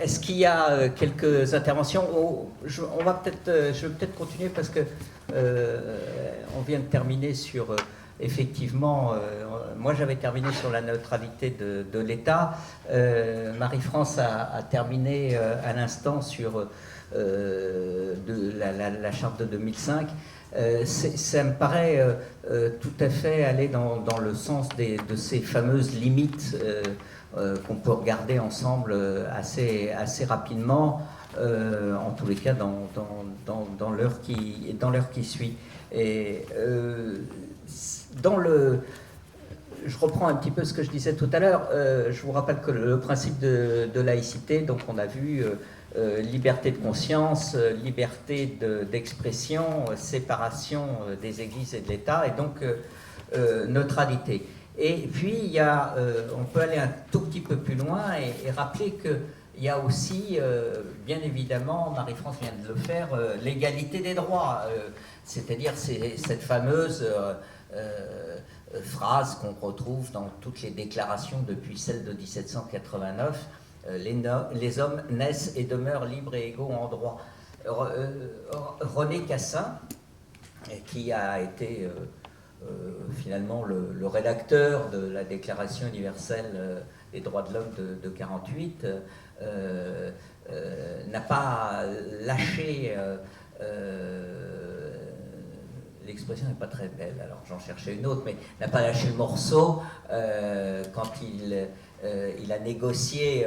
Est-ce qu'il y a quelques interventions? Je vais peut-être continuer parce que on vient de terminer sur effectivement. Moi, j'avais terminé sur la neutralité de l'État. Marie-France a terminé à l'instant sur la charte de 2005. Ça me paraît tout à fait aller dans le sens de ces fameuses limites qu'on peut regarder ensemble assez rapidement, en tous les cas dans l'heure qui suit. Et je reprends un petit peu ce que je disais tout à l'heure. Je vous rappelle que le principe de laïcité, donc on a vu liberté de conscience, liberté d'expression, séparation des églises et de l'État, et donc neutralité. Et puis, on peut aller un tout petit peu plus loin et rappeler qu'il y a aussi, bien évidemment, Marie-France vient de le faire, l'égalité des droits. C'est-à-dire cette fameuse phrase qu'on retrouve dans toutes les déclarations depuis celle de 1789, les hommes naissent et demeurent libres et égaux en droit. René Cassin, qui a été finalement le rédacteur de la Déclaration universelle des droits de l'homme de 1948, n'a pas lâché, l'expression n'est pas très belle, alors j'en cherchais une autre, mais n'a pas lâché le morceau quand il a négocié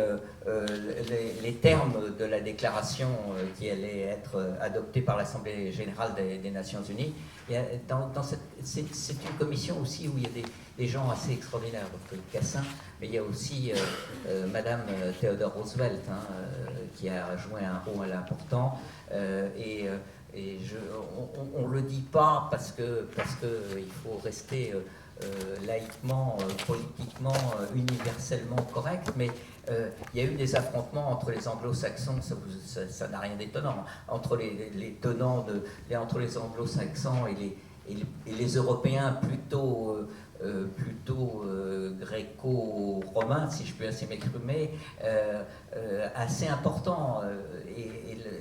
les termes de la déclaration qui allait être adoptée par l'Assemblée générale des Nations Unies. C'est une commission aussi où il y a des gens assez extraordinaires, donc Cassin, mais il y a aussi Madame Theodore Roosevelt, qui a joué un rôle important, on ne le dit pas parce que il faut rester laïquement, politiquement, universellement correct, mais il y a eu des affrontements entre les anglo-saxons, ça n'a rien d'étonnant, entre entre les anglo-saxons et les Européens plutôt gréco-romains, si je peux ainsi m'exprimer, assez important.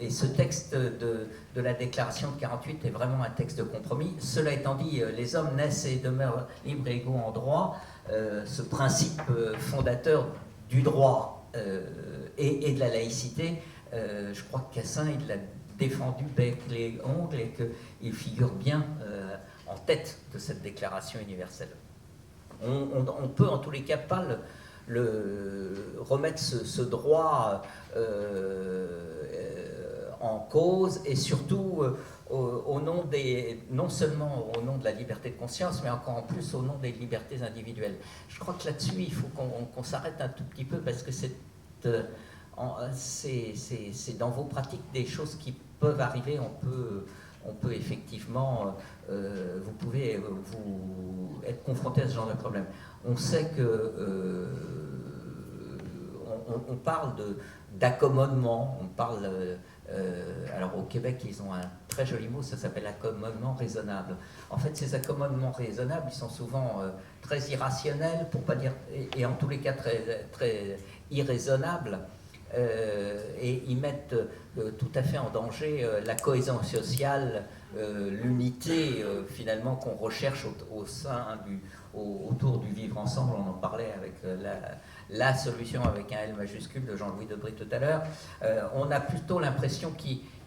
Et ce texte de la déclaration de 48 est vraiment un texte de compromis. Cela étant dit, les hommes naissent et demeurent libres et égaux en droit. Ce principe fondateur du droit et de la laïcité, je crois que Cassin, il l'a défendu bec les ongles et qu'il figure bien en tête de cette déclaration universelle. On peut en tous les cas pas remettre ce droit en cause, et surtout au nom non seulement au nom de la liberté de conscience, mais encore en plus au nom des libertés individuelles. Je crois que là-dessus, il faut qu'on s'arrête un tout petit peu, parce que c'est dans vos pratiques des choses qui peuvent arriver. On peut effectivement, vous pouvez être confronté à ce genre de problème. On sait que on parle d'accommodement, on parle. Alors au Québec, ils ont un très joli mot, ça s'appelle accommodement raisonnable. En fait, ces accommodements raisonnables, ils sont souvent très irrationnels, pour pas dire, et en tous les cas très, très irraisonnables. Et ils mettent tout à fait en danger la cohésion sociale, l'unité finalement qu'on recherche autour du vivre ensemble. On en parlait avec la solution avec un L majuscule de Jean-Louis Debré tout à l'heure. On a plutôt l'impression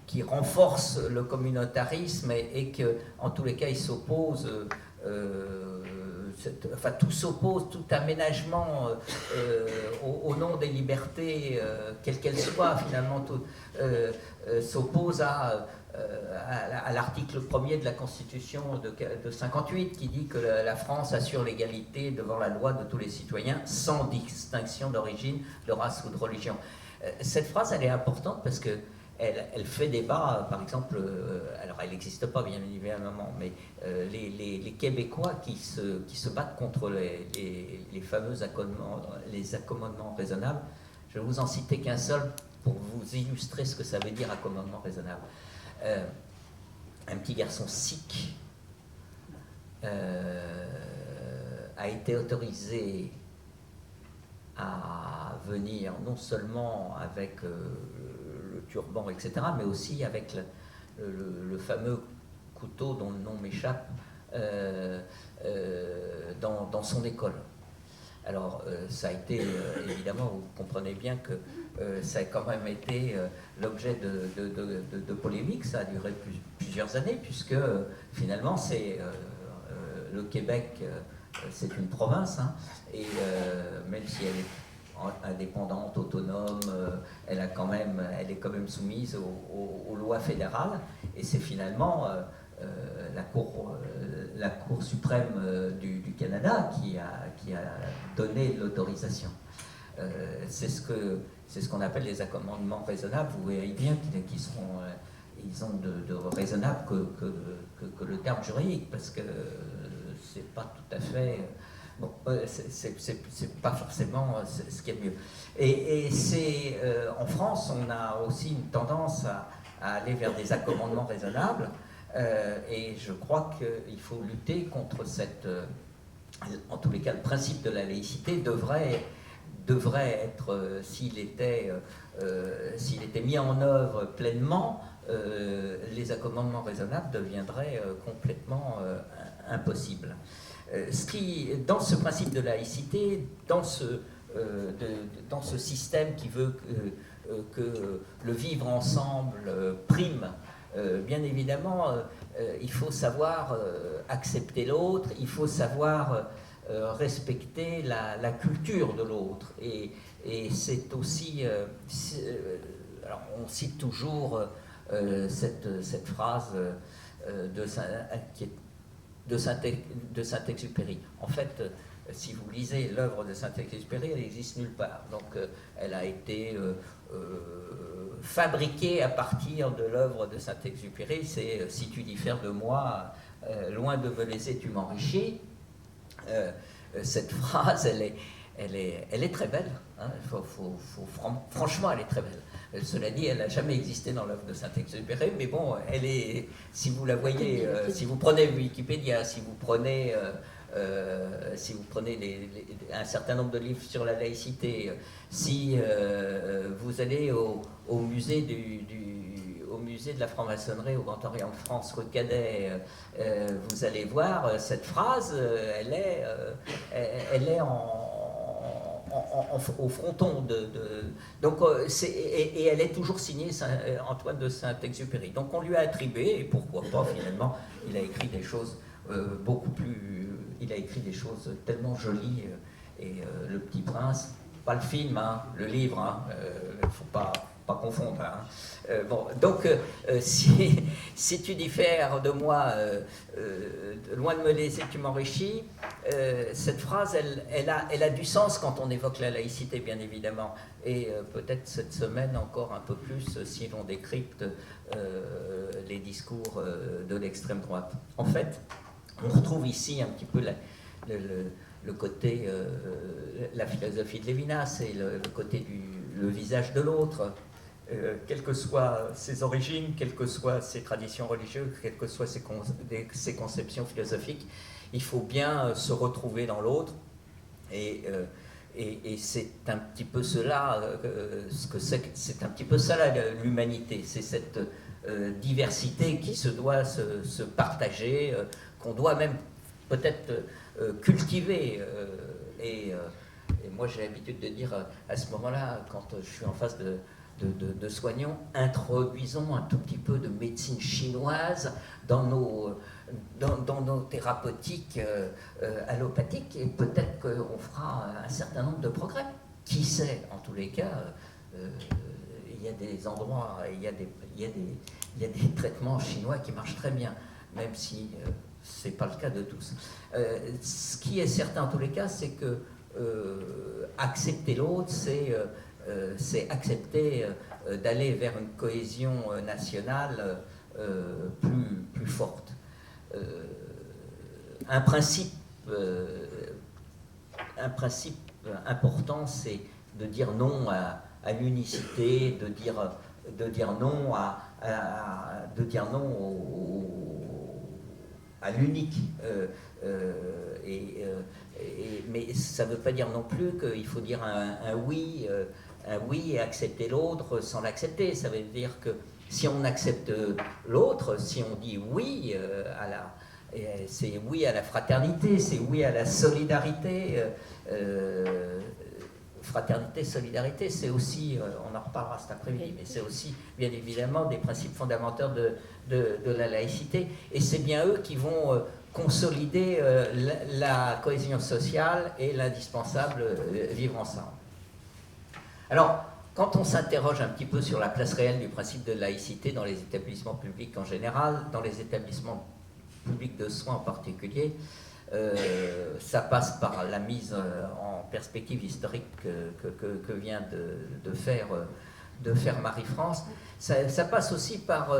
qu'il renforce le communautarisme et qu'en tous les cas il s'oppose. Tout s'oppose, tout aménagement au nom des libertés, quelles qu'elles soient, finalement, s'oppose à l'article 1er de la Constitution de 58, qui dit que la France assure l'égalité devant la loi de tous les citoyens, sans distinction d'origine, de race ou de religion. Cette phrase, elle est importante parce que elle fait débat, par exemple, alors elle n'existe pas bien évidemment, mais les Québécois qui se battent contre les fameux accommodements raisonnables. Je vais vous en citer qu'un seul pour vous illustrer ce que ça veut dire accommodement raisonnable. Un petit garçon sikh a été autorisé à venir non seulement avec le turban, etc., mais aussi avec le fameux couteau dont le nom m'échappe dans son école. Alors, ça a été, évidemment, vous comprenez bien que ça a quand même été l'objet de polémiques. Ça a duré plusieurs années, puisque finalement, c'est le Québec, c'est une province, hein, et même si elle est indépendante, autonome, elle est quand même soumise aux lois fédérales, et c'est finalement la Cour suprême du Canada qui a donné l'autorisation. C'est ce qu'on appelle les accommodements raisonnables. Vous voyez bien ils ont de raisonnable que le terme juridique, parce que c'est pas tout à fait... Bon, c'est pas forcément ce qui est mieux. Et c'est en France, on a aussi une tendance à aller vers des accommodements raisonnables, et je crois qu'il faut lutter contre en tous les cas, le principe de la laïcité devrait être, s'il était mis en œuvre pleinement, les accommodements raisonnables deviendraient complètement impossibles. Dans ce principe de laïcité, dans ce système qui veut que le vivre ensemble prime, bien évidemment, il faut savoir accepter l'autre, il faut savoir respecter la culture de l'autre. Et c'est aussi... alors on cite toujours cette phrase de Saint-Exupéry. En fait, si vous lisez l'œuvre de Saint-Exupéry, elle n'existe nulle part. Donc, elle a été fabriquée à partir de l'œuvre de Saint-Exupéry. C'est « Si tu diffères de moi, loin de me léser, tu m'enrichis ». Cette phrase, elle est très belle. Hein. Franchement, elle est très belle. Cela dit, elle n'a jamais existé dans l'œuvre de Saint-Exupéry, mais bon, elle est, si vous la voyez, si vous prenez Wikipédia, si vous prenez un certain nombre de livres sur la laïcité, si vous allez au musée au musée de la franc-maçonnerie au Grand Orient de France, rue Cadet, vous allez voir cette phrase, elle est au fronton donc et elle est toujours signée Antoine de Saint-Exupéry. Donc on lui a attribué, et pourquoi pas finalement, il a écrit des choses il a écrit des choses tellement jolies, et Le Petit Prince, pas le film, hein, le livre, hein, faut pas confondre. Hein. Bon, donc, si tu diffères de moi, loin de me léser, tu m'enrichis, cette phrase, elle a du sens quand on évoque la laïcité, bien évidemment. Et peut-être cette semaine encore un peu plus, si l'on décrypte les discours de l'extrême droite. En fait, on retrouve ici un petit peu le côté, la philosophie de Lévinas, et le côté le visage de l'autre. Quelles que soient ses origines, quelles que soient ses traditions religieuses, quelles que soient ses conceptions philosophiques, il faut bien se retrouver dans l'autre. Et c'est un petit peu cela, c'est un petit peu ça l'humanité. C'est cette diversité qui se doit se partager, qu'on doit même peut-être cultiver. Et moi, j'ai l'habitude de dire à ce moment-là, quand je suis en face de soignants, introduisons un tout petit peu de médecine chinoise dans nos thérapeutiques allopathiques, et peut-être qu'on fera un certain nombre de progrès. Qui sait, en tous les cas, il y a des endroits, il y a des traitements chinois qui marchent très bien, même si ce n'est pas le cas de tous. Ce qui est certain, en tous les cas, c'est que accepter l'autre, c'est accepter d'aller vers une cohésion nationale plus forte. Un principe important, c'est de dire non à l'unicité, de dire non à l'unique. mais ça ne veut pas dire non plus qu'il faut dire un oui et accepter l'autre sans l'accepter. Ça veut dire que si on accepte l'autre, si on dit oui c'est oui à la fraternité, c'est oui à la solidarité. Fraternité, solidarité, c'est aussi, on en reparlera cet après-midi, mais c'est aussi bien évidemment des principes fondamentaux de la laïcité, et c'est bien eux qui vont consolider la cohésion sociale et l'indispensable vivre ensemble. Alors, quand on s'interroge un petit peu sur la place réelle du principe de laïcité dans les établissements publics en général, dans les établissements publics de soins en particulier, ça passe par la mise en perspective historique que vient de faire Marie-France. Ça passe aussi par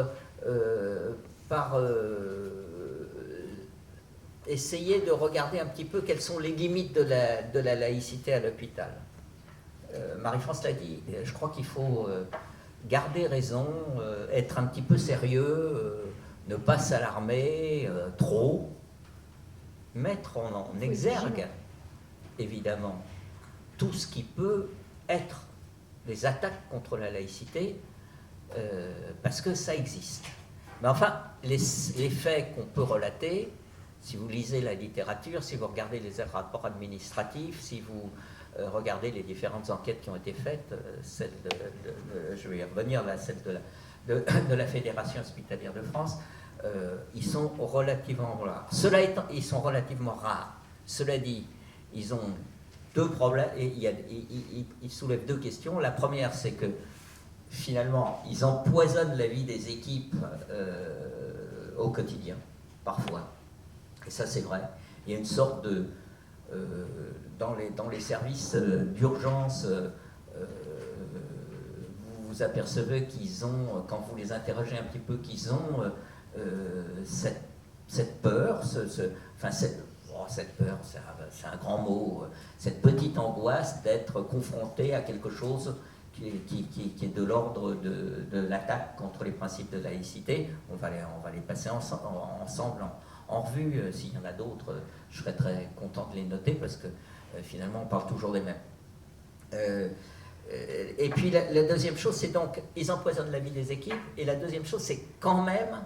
essayer de regarder un petit peu quelles sont les limites de la laïcité à l'hôpital. Marie-France l'a dit, je crois qu'il faut garder raison, être un petit peu sérieux, ne pas s'alarmer trop, mettre en exergue, évidemment, tout ce qui peut être des attaques contre la laïcité, parce que ça existe. Mais enfin, les faits qu'on peut relater, si vous lisez la littérature, si vous regardez les rapports administratifs, si vous regardez les différentes enquêtes qui ont été faites, celle je vais y revenir là, celle de la Fédération hospitalière de France, ils sont relativement rares. Cela étant, ils sont relativement rares. Cela dit, ils ont deux problèmes, et ils soulèvent deux questions. La première, c'est que finalement, ils empoisonnent la vie des équipes au quotidien, parfois. Et ça, c'est vrai. Il y a une sorte de... dans les services d'urgence, vous vous apercevez qu'ils ont, quand vous les interrogez un petit peu, qu'ils ont cette peur, cette peur, c'est un grand mot, cette petite angoisse d'être confronté à quelque chose qui est de l'ordre de l'attaque contre les principes de laïcité. On va les passer ensemble en revue. S'il y en a d'autres, je serais très content de les noter parce que finalement on parle toujours des mêmes. Et puis la deuxième chose, c'est donc, ils empoisonnent la vie des équipes, et la deuxième chose, c'est quand même,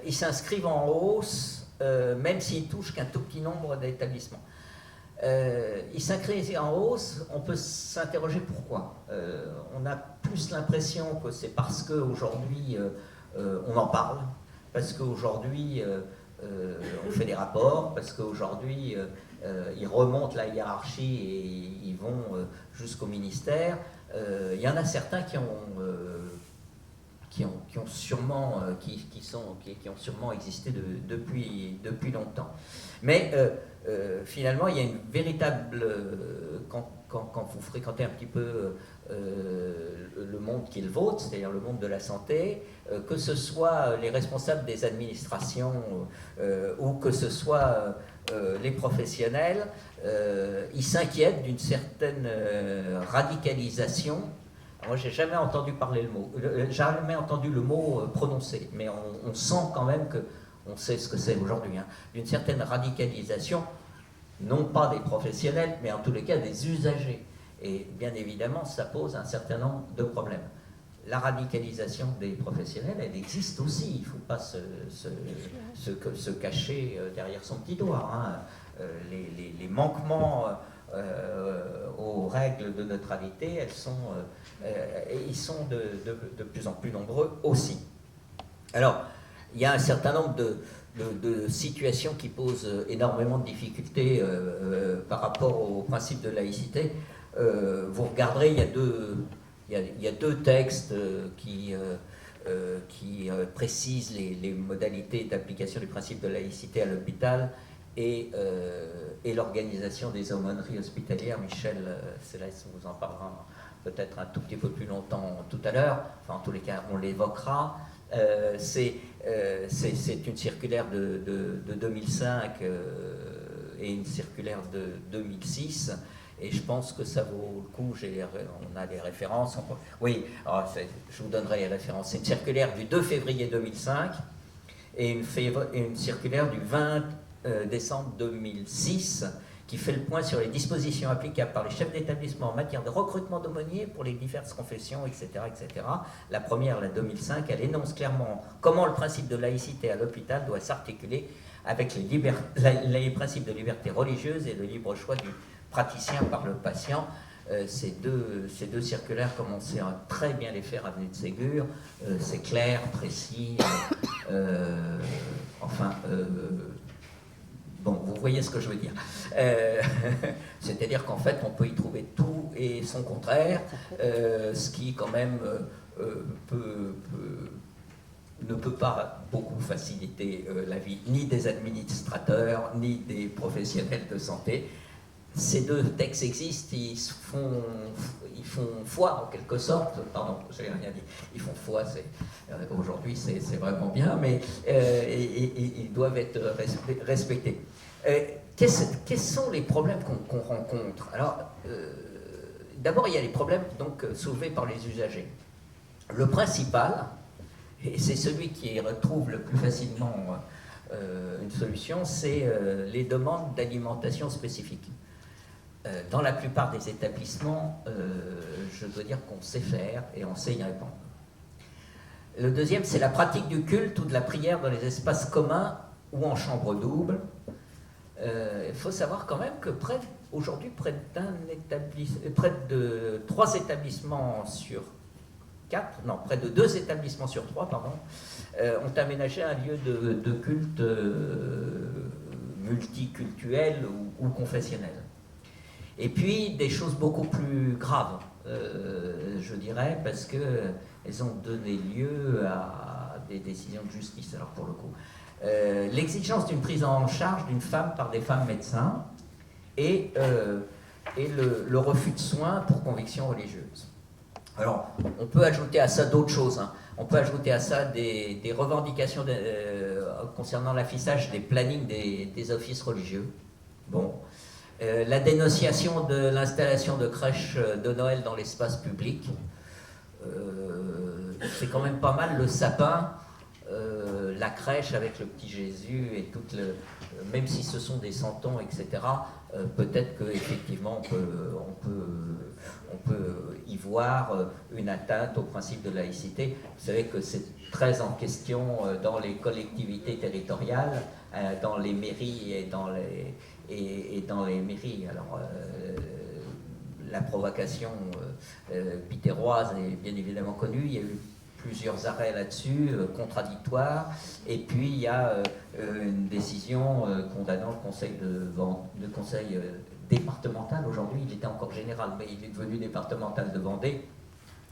ils s'inscrivent en hausse, même s'ils touchent qu'un tout petit nombre d'établissements. Ils s'inscrivent en hausse, on peut s'interroger pourquoi. On a plus l'impression que c'est parce qu'aujourd'hui, on en parle, parce qu'aujourd'hui, on fait des rapports, parce qu'aujourd'hui, ils remontent la hiérarchie et ils vont jusqu'au ministère. Il y en a certains qui ont sûrement existé depuis longtemps. Mais finalement, il y a une véritable... Quand vous fréquentez un petit peu le monde qui est le vôtre, c'est-à-dire le monde de la santé, que ce soit les responsables des administrations ou que ce soit les professionnels, ils s'inquiètent d'une certaine radicalisation. Moi, j'ai jamais entendu jamais entendu le mot prononcé, mais on sent quand même que, on sait ce que c'est aujourd'hui, hein, d'une certaine radicalisation, non pas des professionnels, mais en tous les cas des usagers. Et bien évidemment, ça pose un certain nombre de problèmes. La radicalisation des professionnels, elle existe aussi. Il ne faut pas se cacher derrière son petit doigt. Hein. Les manquements aux règles de neutralité, ils sont de plus en plus nombreux aussi. Alors, il y a un certain nombre de situations qui posent énormément de difficultés par rapport au principe de laïcité. Vous regarderez, il y a deux textes qui précisent les modalités d'application du principe de laïcité à l'hôpital et l'organisation des aumôneries hospitalières. Michel Céleste vous en parlera peut-être un tout petit peu plus longtemps tout à l'heure. Enfin, en tous les cas, on l'évoquera. C'est une circulaire de 2005 et une circulaire de 2006. Et je pense que ça vaut le coup, on a des références. Oui, alors je vous donnerai les références. C'est une circulaire du 2 février 2005 et une circulaire du 20 décembre 2006, qui fait le point sur les dispositions applicables par les chefs d'établissement en matière de recrutement d'aumôniers pour les diverses confessions, etc., etc. La première, la 2005, elle énonce clairement comment le principe de laïcité à l'hôpital doit s'articuler avec les principes de liberté religieuse et de libre choix du praticien par le patient. Ces deux circulaires, comme on sait très bien les faire avenue de Ségur, c'est clair, précis, bon, vous voyez ce que je veux dire. C'est-à-dire qu'en fait, on peut y trouver tout et son contraire, ce qui quand même ne peut pas beaucoup faciliter la vie ni des administrateurs, ni des professionnels de santé. Ces deux textes existent, ils font foi en quelque sorte, pardon, je n'ai rien dit, ils font foi, aujourd'hui c'est vraiment bien, mais ils doivent être respectés. Quels sont les problèmes qu'on rencontre? Alors, d'abord il y a les problèmes donc, soulevés par les usagers. Le principal, et c'est celui qui retrouve le plus facilement une solution, c'est les demandes d'alimentation spécifique. Dans la plupart des établissements, je dois dire qu'on sait faire et on sait y répondre. Le deuxième, c'est la pratique du culte ou de la prière dans les espaces communs ou en chambre double. Il faut savoir quand même que aujourd'hui, près de 3 établissements sur 4, non, près de 2 établissements sur 3, pardon, ont aménagé un lieu de culte multiculturel ou confessionnel. Et puis, des choses beaucoup plus graves, je dirais, parce qu'elles ont donné lieu à des décisions de justice, alors pour le coup. L'exigence d'une prise en charge d'une femme par des femmes médecins et le refus de soins pour conviction religieuse. Alors, on peut ajouter à ça d'autres choses. Hein. On peut ajouter à ça des revendications concernant l'affichage des plannings des offices religieux. Bon. La dénonciation de l'installation de crèches de Noël dans l'espace public. C'est quand même pas mal le sapin, la crèche avec le petit Jésus et même si ce sont des santons, etc. Peut-être qu'effectivement on peut y voir une atteinte au principe de laïcité. Vous savez que c'est très en question dans les collectivités territoriales, dans les mairies et dans les mairies. Alors, la provocation pitéroise est bien évidemment connue. Il y a eu plusieurs arrêts là-dessus, contradictoires. Et puis, il y a une décision condamnant le conseil départemental. Aujourd'hui, il était encore général, mais il est devenu départemental de Vendée,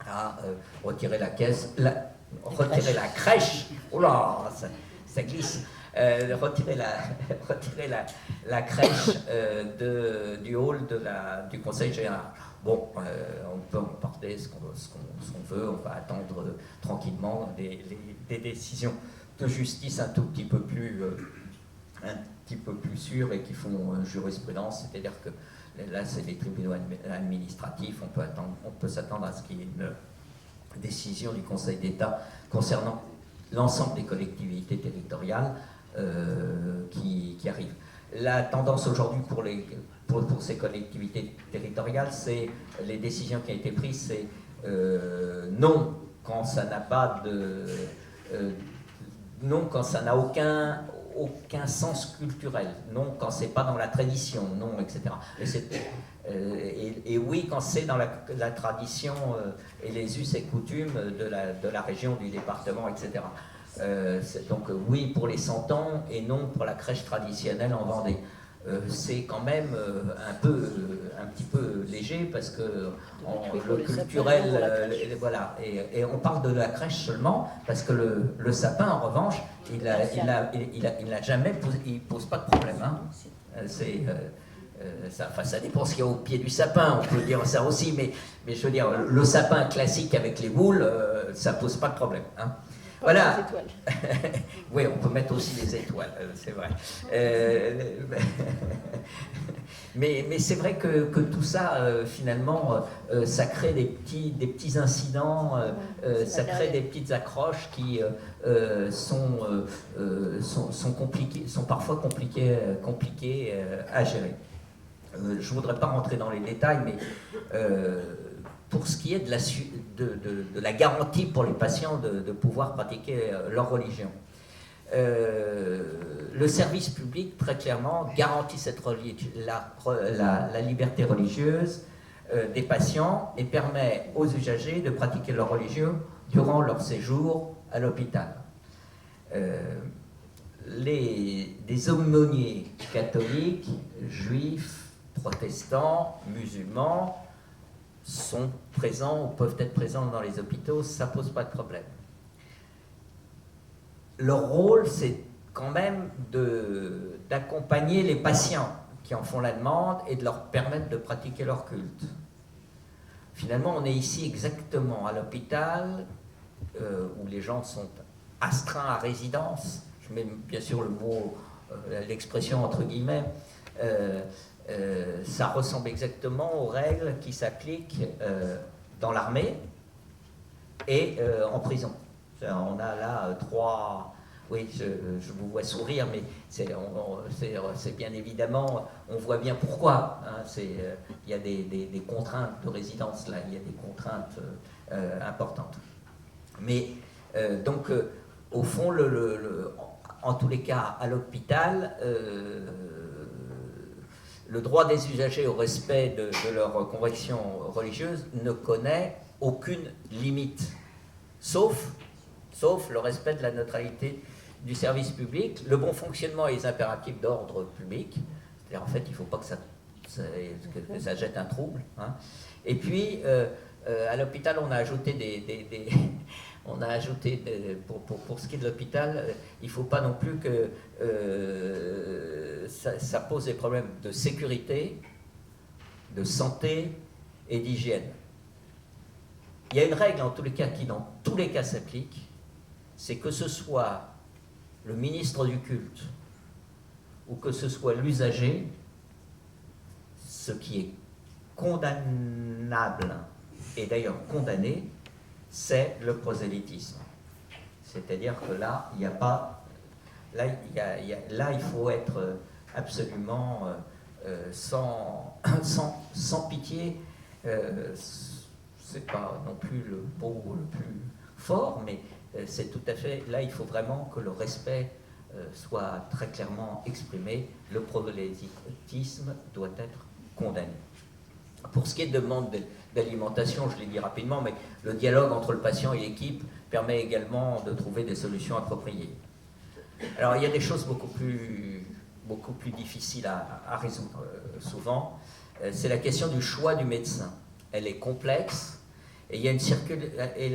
à retirer retirer la crèche. Oh là, ça glisse. Retirer la crèche du hall du Conseil général. Bon, on peut en porter ce qu'on veut, on va attendre tranquillement des décisions de justice un petit peu plus sûres et qui font jurisprudence, c'est-à-dire que là c'est les tribunaux administratifs, on peut s'attendre à ce qu'il y ait une décision du Conseil d'État concernant l'ensemble des collectivités territoriales qui arrivent. La tendance aujourd'hui pour ces collectivités territoriales, c'est les décisions qui ont été prises, c'est non quand ça n'a pas non quand ça n'a aucun sens culturel, non quand c'est pas dans la tradition, non, etc. Et oui quand c'est dans la tradition et les us et coutumes de la région, du département, etc. Donc oui pour les 100 ans et non pour la crèche traditionnelle en Vendée. C'est quand même un petit peu léger parce que le culturel, voilà, et on parle de la crèche seulement parce que le sapin en revanche, il n'a jamais il pose pas de problème. Hein. Ça dépend ce qu'il y a au pied du sapin, on peut dire ça aussi, mais je veux dire, le sapin classique avec les boules, ça pose pas de problème. Hein. Voilà. Oui, on peut mettre aussi des étoiles, c'est vrai. Mais c'est vrai que tout ça, finalement, ça crée des petits incidents, ça crée des petites accroches qui sont compliquées, sont parfois compliquées à gérer. Je ne voudrais pas rentrer dans les détails, mais pour ce qui est de la garantie pour les patients de pouvoir pratiquer leur religion. Le service public, très clairement, garantit la liberté religieuse des patients et permet aux usagers de pratiquer leur religion durant leur séjour à l'hôpital. Des aumôniers catholiques, juifs, protestants, musulmans sont présents ou peuvent être présents dans les hôpitaux, ça ne pose pas de problème. Leur rôle, c'est quand même d'accompagner les patients qui en font la demande et de leur permettre de pratiquer leur culte. Finalement, on est ici exactement à l'hôpital où les gens sont astreints à résidence. Je mets bien sûr le mot, l'expression entre guillemets. Ça ressemble exactement aux règles qui s'appliquent dans l'armée et en prison. On a là trois... Oui, je vous vois sourire, mais c'est bien évidemment, on voit bien pourquoi. Hein, il y a des contraintes de résidence là, il y a des contraintes importantes. Mais donc, au fond, en tous les cas, à l'hôpital, le droit des usagers au respect de leur conviction religieuse ne connaît aucune limite, sauf le respect de la neutralité du service public, le bon fonctionnement et les impératifs d'ordre public. C'est-à-dire, en fait, il ne faut pas que ça jette un trouble. Hein. Et puis, à l'hôpital, on a ajouté pour ce qui est de l'hôpital, il ne faut pas non plus que ça pose des problèmes de sécurité, de santé et d'hygiène. Il y a une règle, en tous les cas, qui dans tous les cas s'applique, c'est que ce soit le ministre du culte ou que ce soit l'usager, ce qui est condamnable et d'ailleurs condamné, c'est le prosélytisme. C'est-à-dire que là, il n'y a pas... Là, il faut être absolument sans pitié. C'est pas non plus le mot le plus fort, mais c'est tout à fait... Là, il faut vraiment que le respect soit très clairement exprimé. Le prosélytisme doit être condamné. Pour ce qui est de demande d'alimentation, je l'ai dit rapidement, mais le dialogue entre le patient et l'équipe permet également de trouver des solutions appropriées. Alors, il y a des choses beaucoup plus difficiles à résoudre souvent. C'est la question du choix du médecin. Elle est complexe. Et il y a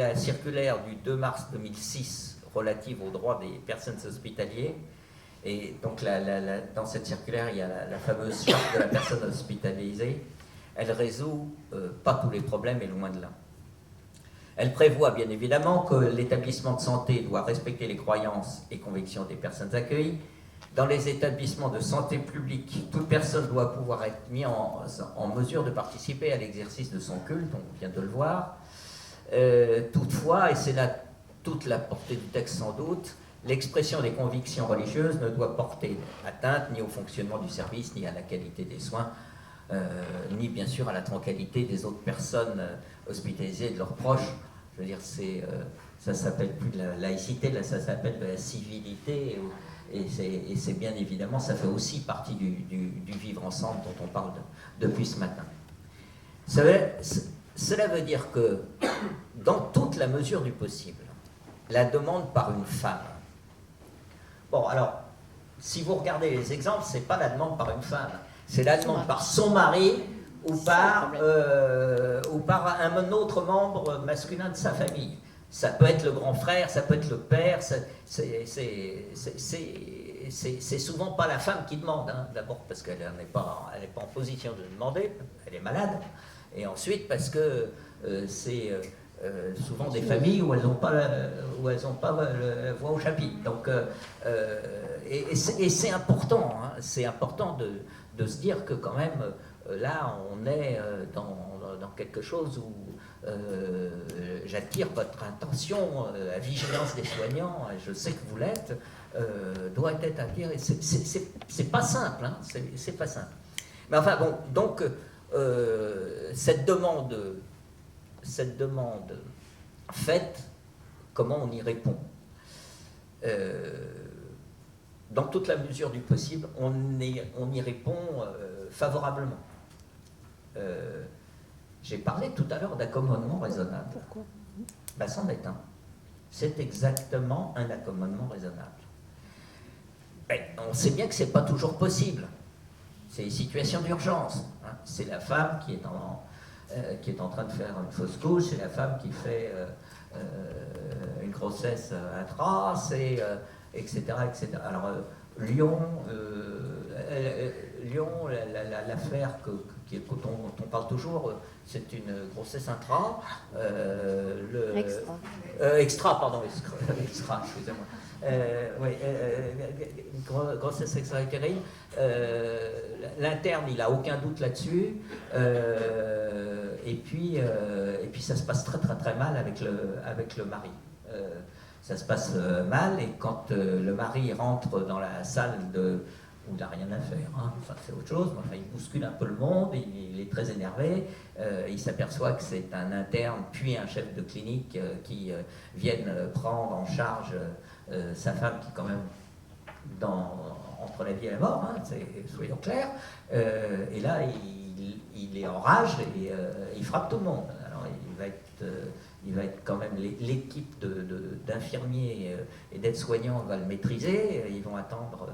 la circulaire du 2 mars 2006 relative aux droits des personnes hospitalières. Et donc, dans cette circulaire, il y a la fameuse charte de la personne hospitalisée. Elle résout pas tous les problèmes, et loin de là. Elle prévoit bien évidemment que l'établissement de santé doit respecter les croyances et convictions des personnes accueillies. Dans les établissements de santé publique, toute personne doit pouvoir être mise en mesure de participer à l'exercice de son culte, on vient de le voir. Toutefois, et c'est là toute la portée du texte sans doute, l'expression des convictions religieuses ne doit porter atteinte ni au fonctionnement du service, ni à la qualité des soins, ni bien sûr à la tranquillité des autres personnes hospitalisées et de leurs proches. Je veux dire, ça s'appelle plus de la laïcité, là ça s'appelle de la civilité, et c'est bien évidemment, ça fait aussi partie du vivre ensemble dont on parle depuis ce matin. Cela veut dire que, dans toute la mesure du possible, la demande par une femme. Bon, alors, si vous regardez les exemples, ce n'est pas la demande par une femme, c'est la demande par son mari ou par un autre membre masculin de sa famille. Ça peut être le grand frère, ça peut être le père, c'est souvent pas la femme qui demande, hein. D'abord parce qu'elle n'est pas en position de demander, elle est malade, et ensuite parce que souvent des familles où elles n'ont pas la voix au chapitre. Donc, et c'est important, hein, c'est important de se dire que quand même, là, on est dans quelque chose où j'attire votre attention, la vigilance des soignants, et je sais que vous l'êtes, doit être attirée. C'est pas simple, hein, c'est pas simple. Mais enfin bon, donc cette demande faite, comment on y répond? Dans toute la mesure du possible, on y répond favorablement. J'ai parlé tout à l'heure d'accommodement raisonnable. Pourquoi? Ben, c'en est un. C'est exactement un accommodement raisonnable. Ben, on sait bien que ce n'est pas toujours possible. C'est une situation d'urgence. Hein. C'est la femme qui est en train de faire une fausse couche, c'est la femme qui fait une grossesse intra, etc., etc. Alors, Lyon, l'affaire dont on parle toujours, c'est une grossesse intra. Extra, excusez-moi. Grossesse extra-utérine. L'interne, il n'a aucun doute là-dessus. Et puis ça se passe très très très mal avec le mari. Ça se passe mal, et quand le mari rentre dans la salle où il n'a rien à faire, hein. Enfin, c'est autre chose, mais enfin, il bouscule un peu le monde, il est très énervé, il s'aperçoit que c'est un interne puis un chef de clinique qui viennent prendre en charge sa femme, qui est quand même entre la vie et la mort, hein, soyons clairs, et là il est en rage et il frappe tout le monde. Alors il va être quand même, l'équipe d'infirmiers et d'aides-soignants va le maîtriser, ils vont attendre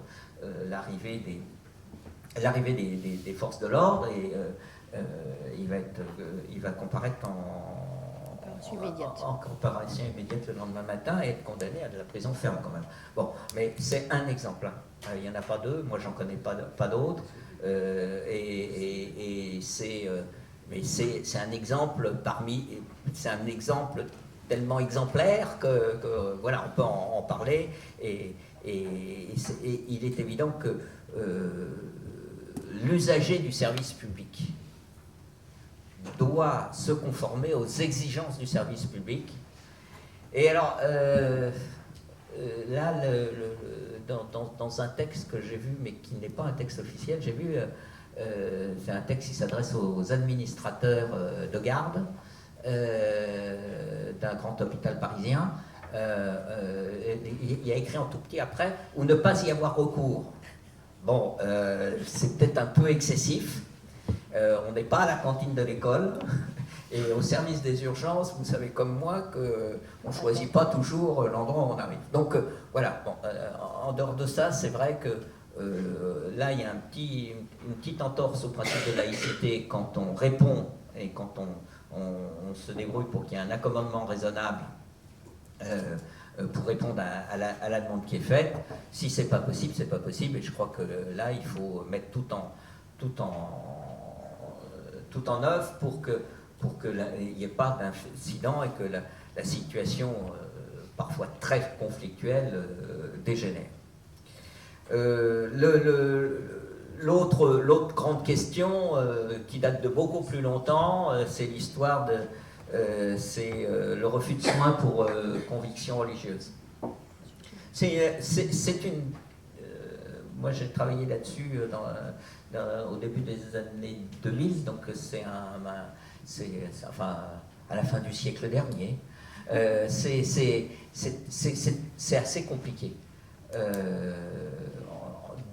l'arrivée des forces de l'ordre, et il va comparaître en comparution immédiate le lendemain matin et être condamné à de la prison ferme quand même. Bon, mais c'est un exemple, hein. Il n'y en a pas deux, moi j'en connais pas d'autres, mais c'est un exemple c'est un exemple tellement exemplaire que voilà, on peut en parler, et il est évident que l'usager du service public doit se conformer aux exigences du service public. Et alors, là, dans un texte que j'ai vu, mais qui n'est pas un texte officiel, j'ai vu, c'est un texte qui s'adresse aux administrateurs de garde d'un grand hôpital parisien. Il y a écrit en tout petit après, ou ne pas y avoir recours. Bon, c'est peut-être un peu excessif. On n'est pas à la cantine de l'école, et au service des urgences, vous savez comme moi qu'on ne choisit pas toujours l'endroit où on arrive. Donc voilà, bon, en dehors de ça, c'est vrai que là, il y a une petite entorse au principe de laïcité quand on répond et quand on se débrouille pour qu'il y ait un accommodement raisonnable pour répondre à la demande qui est faite. Si c'est pas possible, c'est pas possible, et je crois que là, il faut mettre tout en œuvre pour qu'il n'y ait pas d'incident et que la situation, parfois très conflictuelle, dégénère. L'autre grande question qui date de beaucoup plus longtemps, c'est l'histoire c'est le refus de soins pour conviction religieuse. C'est une... moi j'ai travaillé là-dessus au début des années 2000, donc c'est enfin à la fin du siècle dernier. C'est assez compliqué.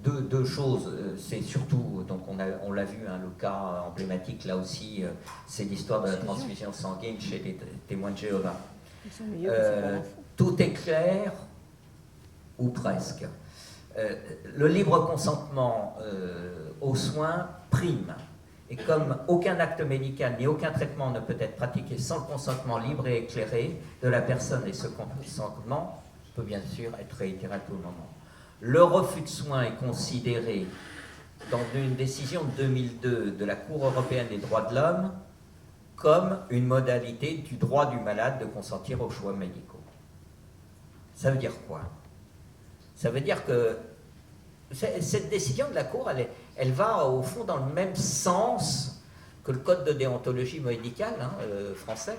Deux choses, c'est surtout, donc on l'a vu, hein, le cas emblématique là aussi, c'est l'histoire de la transfusion sanguine chez les témoins de Jéhovah. Tout est clair, ou presque. Le libre consentement aux soins prime, et comme aucun acte médical ni aucun traitement ne peut être pratiqué sans le consentement libre et éclairé de la personne, et ce consentement peut bien sûr être réitéré à tout moment. Le refus de soins est considéré dans une décision de 2002 de la Cour européenne des droits de l'homme comme une modalité du droit du malade de consentir aux choix médicaux. Ça veut dire quoi? Ça veut dire que cette décision de la Cour, elle va au fond dans le même sens que le code de déontologie médicale français.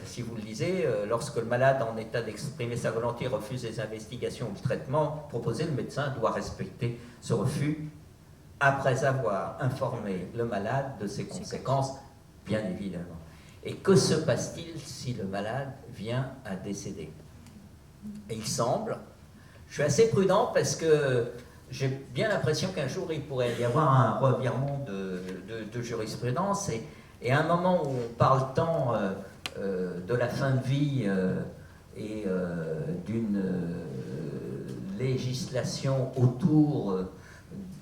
Si vous le lisez, lorsque le malade en état d'exprimer sa volonté refuse les investigations ou le traitement proposé, le médecin doit respecter ce refus après avoir informé le malade de ses conséquences, bien évidemment. Et que se passe-t-il si le malade vient à décéder? Et il semble, je suis assez prudent parce que j'ai bien l'impression qu'un jour il pourrait y avoir un revirement de jurisprudence et à un moment où on parle tant de la fin de vie et d'une législation autour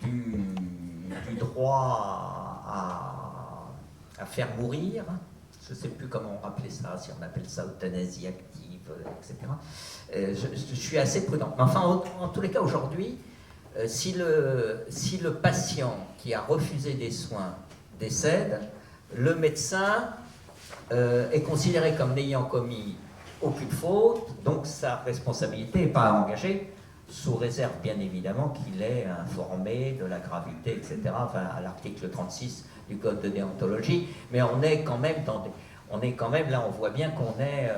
du droit à faire mourir, je ne sais plus comment on rappelait ça, si on appelle ça euthanasie active, etc. Je suis assez prudent. Mais enfin, en tous les cas, aujourd'hui, si le patient qui a refusé des soins décède, le médecin est considéré comme n'ayant commis aucune faute, donc sa responsabilité n'est pas engagée, sous réserve bien évidemment qu'il ait informé de la gravité, etc., enfin, à l'article 36 du code de déontologie, mais on est quand même là, on voit bien qu'on est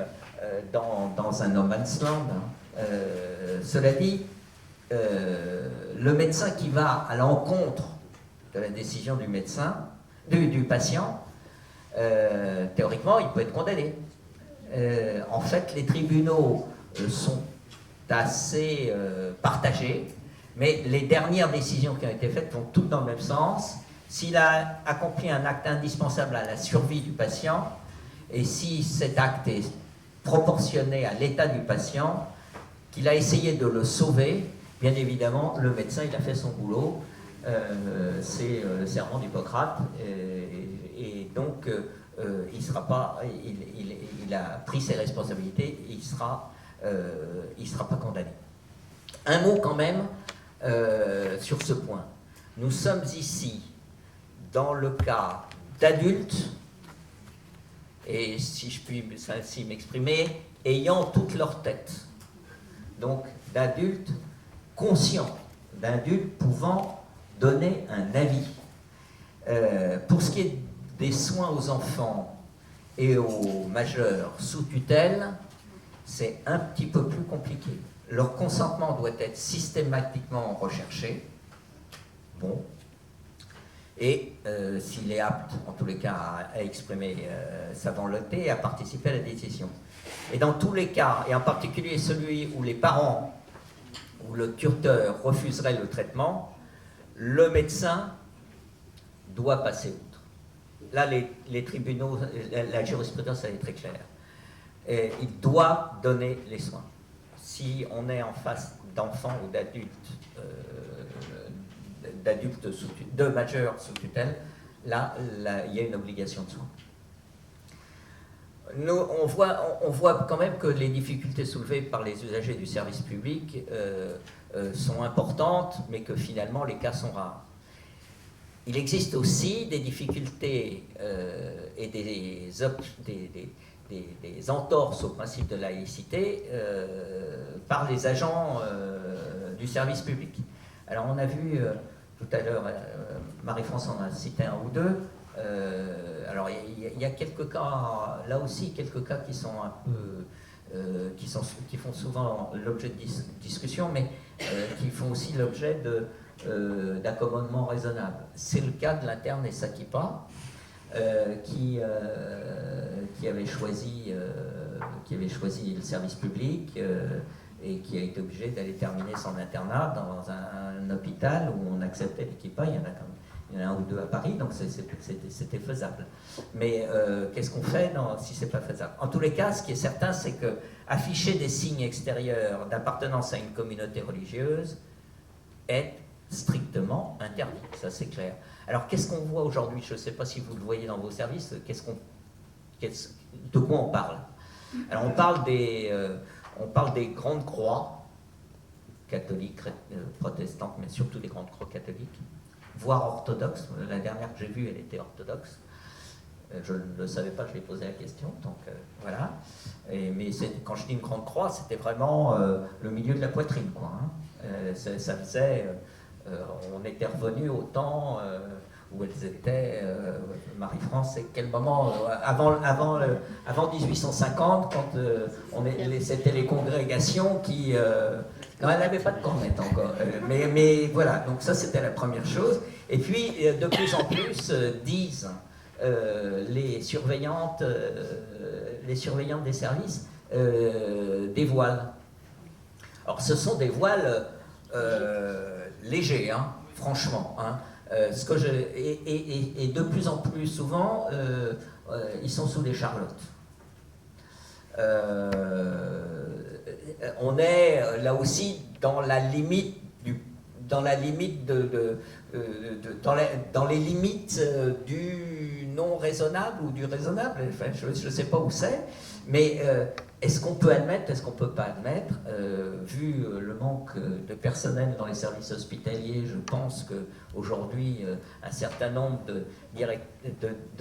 dans un no man's land. Cela dit, le médecin qui va à l'encontre de la décision du médecin, du patient, théoriquement, il peut être condamné. En fait, les tribunaux sont assez partagés, mais les dernières décisions qui ont été faites vont toutes dans le même sens. S'il a accompli un acte indispensable à la survie du patient, et si cet acte est proportionné à l'état du patient, qu'il a essayé de le sauver, bien évidemment, le médecin, il a fait son boulot. C'est le serment d'Hippocrate, et donc il sera pas, il a pris ses responsabilités, il sera pas condamné. Un mot quand même sur ce point. Nous sommes ici dans le cas d'adultes, et si je puis ainsi m'exprimer, ayant toute leur tête. Donc d'adultes conscients, d'adultes pouvant donner un avis. Pour ce qui est des soins aux enfants et aux majeurs sous tutelle, c'est un petit peu plus compliqué. Leur consentement doit être systématiquement recherché. Bon. Et s'il est apte, en tous les cas, à exprimer sa volonté et à participer à la décision. Et dans tous les cas, et en particulier celui où les parents ou le tuteur refuserait le traitement, le médecin doit passer outre. Là, les tribunaux, la jurisprudence, elle est très claire. Et il doit donner les soins. Si on est en face d'enfants ou de majeurs sous tutelle, là, il y a une obligation de soins. Nous, on voit quand même que les difficultés soulevées par les usagers du service public sont importantes, mais que finalement les cas sont rares. Il existe aussi des difficultés et des entorses au principe de laïcité par les agents du service public. Alors on a vu tout à l'heure, Marie-France en a cité un ou deux. Alors il y a quelques cas, là aussi quelques cas qui sont un peu, qui font souvent l'objet de discussions, mais qui font aussi l'objet d'accommodements raisonnables. C'est le cas de l'interne Essakipa, qui avait choisi le service public et qui a été obligé d'aller terminer son internat dans un hôpital où on acceptait l'Equipa. Il y en a un ou deux à Paris, donc c'était faisable. Mais qu'est-ce qu'on fait si c'est pas faisable? En tous les cas, ce qui est certain, c'est que afficher des signes extérieurs d'appartenance à une communauté religieuse est strictement interdit, ça c'est clair. Alors qu'est-ce qu'on voit aujourd'hui? Je ne sais pas si vous le voyez dans vos services, de quoi on parle? Alors on parle des grandes croix catholiques, protestantes, mais surtout des grandes croix catholiques, voire orthodoxes. La dernière que j'ai vue, elle était orthodoxe. Je ne le savais pas, je lui ai posé la question, donc voilà. Mais quand je dis une grande croix, c'était vraiment le milieu de la poitrine, quoi. Hein. Ça faisait... on était revenu au temps où elles étaient... Marie-France, c'est quel moment avant 1850, quand c'était les congrégations qui... non, elle n'avait pas de cornette encore. Mais voilà, donc ça c'était la première chose. Et puis, de plus en plus, disent les surveillantes des services, des voiles. Alors, ce sont des voiles légers, hein, franchement. Hein. Et de plus en plus souvent, ils sont sous des charlottes. On est là aussi dans la limite dans les limites du non raisonnable ou du raisonnable. Enfin, je ne sais pas où c'est, mais est-ce qu'on peut admettre, est-ce qu'on ne peut pas admettre, vu le manque de personnel dans les services hospitaliers, je pense qu'aujourd'hui, un certain nombre de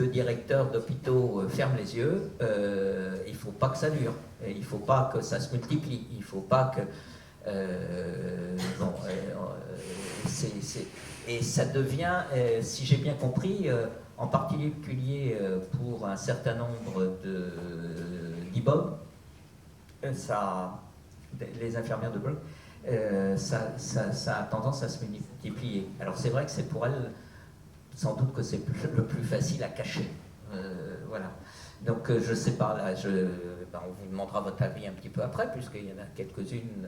directeurs d'hôpitaux ferment les yeux. Il ne faut pas que ça dure, il ne faut pas que ça se multiplie, il ne faut pas que... et ça devient, si j'ai bien compris, en particulier pour un certain nombre d'IBOB, les infirmières de bloc, ça a tendance à se multiplier. Alors c'est vrai que c'est pour elles, sans doute que c'est le plus facile à cacher. Voilà. Donc je ne sais pas, là, on vous demandera votre avis un petit peu après, puisqu'il y en a quelques-unes,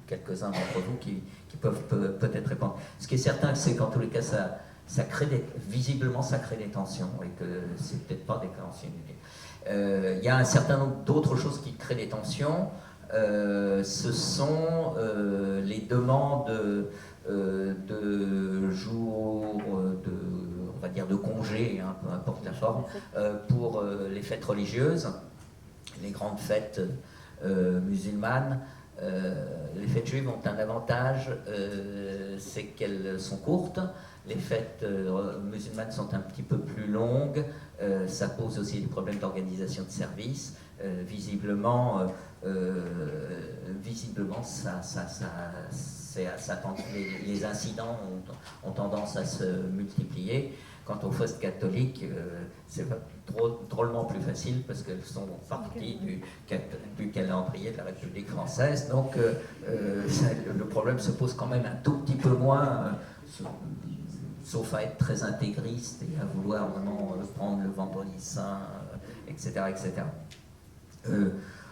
quelques-uns d'entre vous qui peuvent peut-être répondre. Ce qui est certain, c'est qu'en tous les cas, visiblement, ça crée des tensions, et que c'est peut-être pas des tensions inutiles. Il y a un certain nombre d'autres choses qui créent des tensions. Ce sont les demandes de jours, on va dire de congés, hein, peu importe la forme, pour les fêtes religieuses, les grandes fêtes musulmanes. Les fêtes juives ont un avantage, c'est qu'elles sont courtes. Les fêtes musulmanes sont un petit peu plus longues. Ça pose aussi des problèmes d'organisation de services. Visiblement, les incidents ont tendance à se multiplier. Quant aux fosses catholiques, c'est drôlement plus facile parce qu'elles sont partie du calendrier de la République française. Donc le problème se pose quand même un tout petit peu moins, sauf à être très intégriste et à vouloir vraiment prendre le vendredi saint, etc. etc.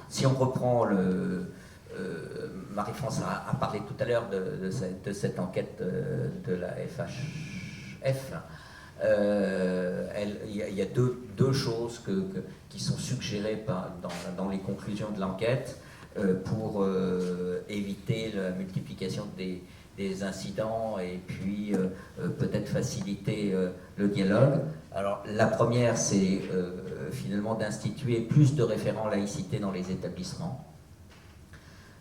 Si on reprend Marie-France a parlé tout à l'heure de cette enquête de la FHF. Il y a deux choses qui sont suggérées dans les conclusions de l'enquête pour éviter la multiplication des incidents et puis peut-être faciliter le dialogue. Alors la première, c'est finalement d'instituer plus de référents laïcité dans les établissements.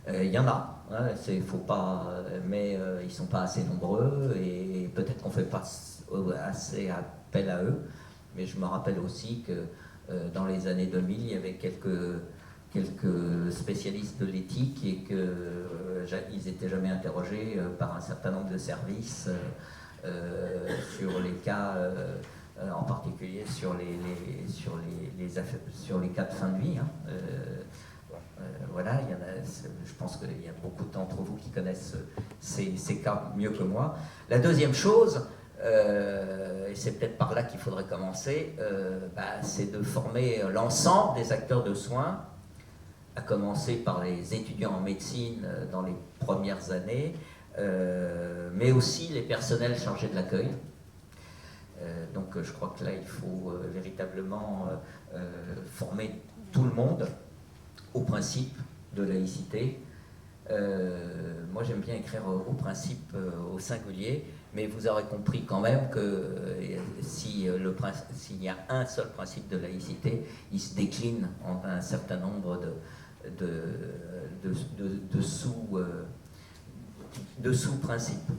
Il y en a, hein, faut pas, mais ils ne sont pas assez nombreux et peut-être qu'on ne fait pas assez appel à eux. Mais je me rappelle aussi que dans les années 2000, il y avait quelques spécialistes de l'éthique et qu'ils n'étaient jamais interrogés par un certain nombre de services sur les cas, en particulier sur les cas de fin de vie. Hein. Voilà, je pense qu'il y a beaucoup d'entre vous qui connaissent ces cas mieux que moi. La deuxième chose, et c'est peut-être par là qu'il faudrait commencer, c'est de former l'ensemble des acteurs de soins, à commencer par les étudiants en médecine dans les premières années, mais aussi les personnels chargés de l'accueil. Donc je crois que là, il faut véritablement former tout le monde au principe de laïcité. Moi, j'aime bien écrire au principe au singulier, mais vous aurez compris quand même que s'il y a un seul principe de laïcité, il se décline en un certain nombre de sous-principes.